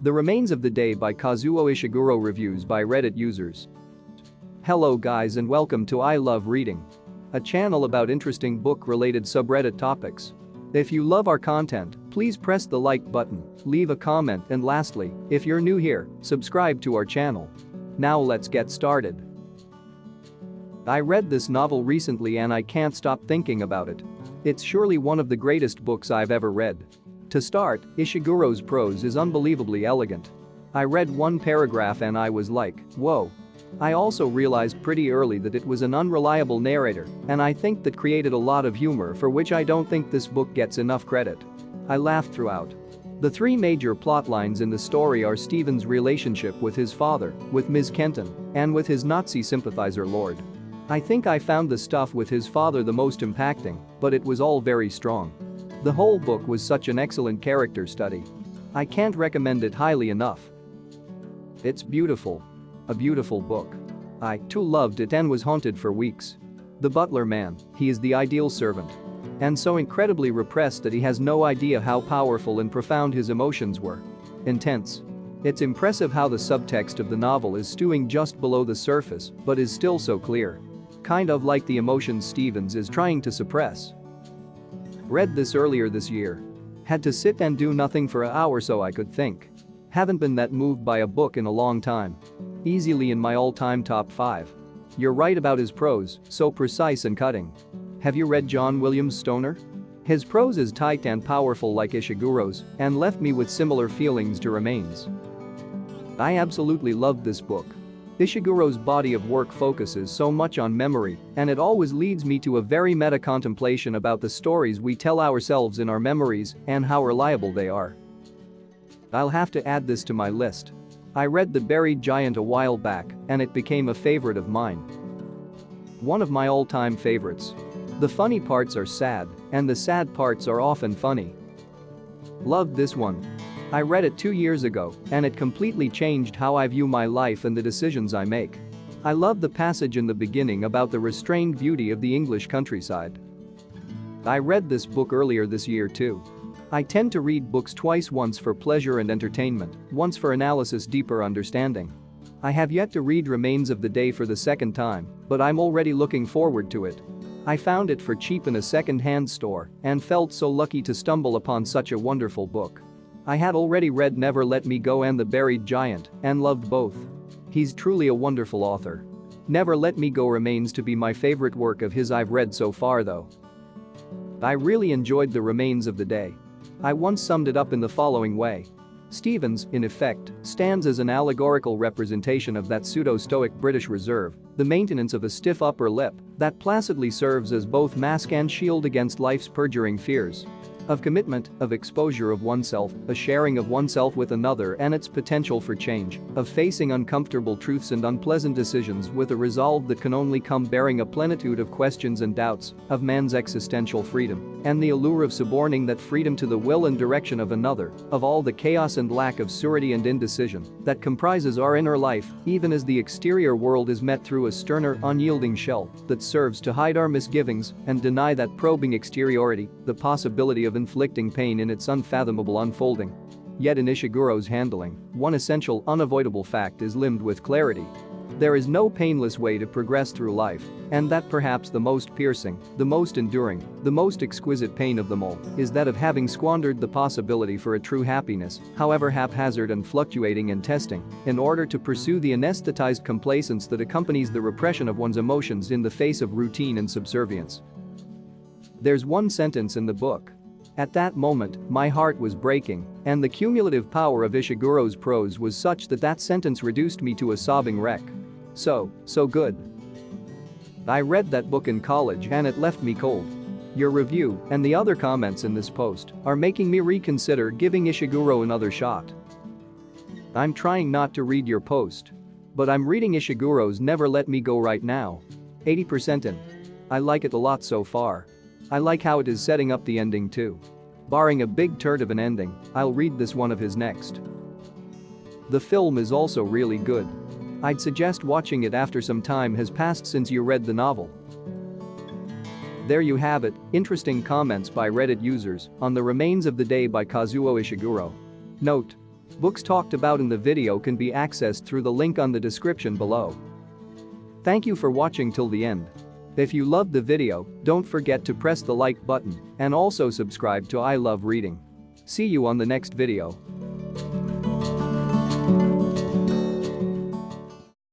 The Remains of the Day by Kazuo Ishiguro. Reviews by Reddit users. Hello guys and welcome to I Love Reading, a channel about interesting book-related subreddit topics. If you love our content, please press the like button, leave a comment, and lastly, if you're new here, subscribe to our channel. Now let's get started. I read this novel recently and I can't stop thinking about it. It's surely one of the greatest books I've ever read. To start, Ishiguro's prose is unbelievably elegant. I read one paragraph and I was like, whoa. I also realized pretty early that it was an unreliable narrator, and I think that created a lot of humor for which I don't think this book gets enough credit. I laughed throughout. The three major plot lines in the story are Stephen's relationship with his father, with Ms. Kenton, and with his Nazi sympathizer Lord. I think I found the stuff with his father the most impacting, but it was all very strong. The whole book was such an excellent character study. I can't recommend it highly enough. It's beautiful. A beautiful book. I, too, loved it and was haunted for weeks. The butler man, he is the ideal servant. And so incredibly repressed that he has no idea how powerful and profound his emotions were. Intense. It's impressive how the subtext of the novel is stewing just below the surface, but is still so clear. Kind of like the emotions Stevens is trying to suppress. Read this earlier this year. Had to sit and do nothing for an hour so I could think. Haven't been that moved by a book in a long time. Easily in my all-time top 5. You're right about his prose, so precise and cutting. Have you read John Williams' Stoner? His prose is tight and powerful like Ishiguro's, and left me with similar feelings to Remains. I absolutely loved this book. Ishiguro's body of work focuses so much on memory, and it always leads me to a very meta contemplation about the stories we tell ourselves in our memories and how reliable they are. I'll have to add this to my list. I read The Buried Giant a while back, and it became a favorite of mine. One of my all-time favorites. The funny parts are sad, and the sad parts are often funny. Loved this one. I read it 2 years ago, and it completely changed how I view my life and the decisions I make. I love the passage in the beginning about the restrained beauty of the English countryside. I read this book earlier this year too. I tend to read books twice, once for pleasure and entertainment, once for analysis, deeper understanding. I have yet to read Remains of the Day for the second time, but I'm already looking forward to it. I found it for cheap in a second-hand store and felt so lucky to stumble upon such a wonderful book. I had already read Never Let Me Go and The Buried Giant and loved both. He's truly a wonderful author. Never Let Me Go remains to be my favorite work of his I've read so far though. I really enjoyed The Remains of the Day. I once summed it up in the following way. Stevens, in effect, stands as an allegorical representation of that pseudo-stoic British reserve, the maintenance of a stiff upper lip that placidly serves as both mask and shield against life's perjuring fears. Of commitment, of exposure of oneself, a sharing of oneself with another and its potential for change, of facing uncomfortable truths and unpleasant decisions with a resolve that can only come bearing a plenitude of questions and doubts, of man's existential freedom, and the allure of suborning that freedom to the will and direction of another, of all the chaos and lack of surety and indecision that comprises our inner life, even as the exterior world is met through a sterner, unyielding shell that serves to hide our misgivings and deny that probing exteriority, the possibility of inflicting pain in its unfathomable unfolding. Yet in Ishiguro's handling, one essential, unavoidable fact is limned with clarity. There is no painless way to progress through life, and that perhaps the most piercing, the most enduring, the most exquisite pain of them all is that of having squandered the possibility for a true happiness, however haphazard and fluctuating and testing, in order to pursue the anesthetized complacence that accompanies the repression of one's emotions in the face of routine and subservience. There's one sentence in the book. At that moment, my heart was breaking, and the cumulative power of Ishiguro's prose was such that that sentence reduced me to a sobbing wreck. So good. I read that book in college and it left me cold. Your review and the other comments in this post are making me reconsider giving Ishiguro another shot. I'm trying not to read your post. But I'm reading Ishiguro's Never Let Me Go right now. 80% in. I like it a lot so far. I like how it is setting up the ending too. Barring a big turd of an ending, I'll read this one of his next. The film is also really good. I'd suggest watching it after some time has passed since you read the novel. There you have it, interesting comments by Reddit users on The Remains of the Day by Kazuo Ishiguro. Note: Books talked about in the video can be accessed through the link on the description below. Thank you for watching till the end. If you loved the video, don't forget to press the like button and also subscribe to I Love Reading. See you on the next video.